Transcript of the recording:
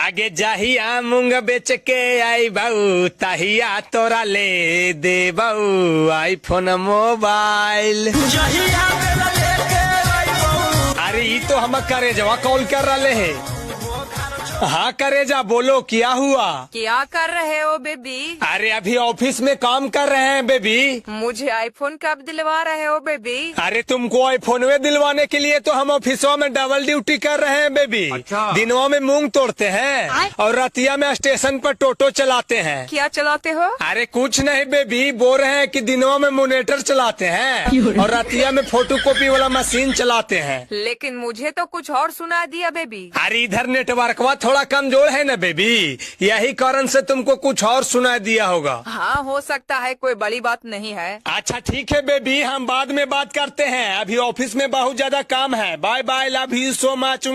आगे जाहिया मूंग बेच के आई बहू तहिया तोरा ले दे बहू आईफोन मोबाइल। अरे ये तो हम करे जवा कॉल कर रहे हैं। हाँ करेजा बोलो क्या हुआ? क्या कर रहे हो बेबी? अरे अभी ऑफिस में काम कर रहे हैं बेबी। मुझे आईफोन कब दिलवा रहे हो बेबी? अरे तुमको आईफोन में दिलवाने के लिए तो हम ऑफिसों में डबल ड्यूटी कर रहे हैं बेबी। अच्छा। दिनों में मूंग तोड़ते हैं और रतिया में स्टेशन पर टोटो चलाते हैं। क्या चलाते हो? अरे कुछ नहीं बेबी, बोल रहे हैं कि दिनों में मोनेटर चलाते हैं और रतिया में फोटोकॉपी वाला मशीन चलाते हैं। लेकिन मुझे तो कुछ और सुना दिया बेबी। अरे इधर नेटवर्क थोड़ा कमजोर है ना बेबी, यही कारण से तुमको कुछ और सुना दिया होगा। हाँ हो सकता है, कोई बड़ी बात नहीं है। अच्छा ठीक है बेबी, हम बाद में बात करते हैं, अभी ऑफिस में बहुत ज्यादा काम है। Bye bye, love you so मच।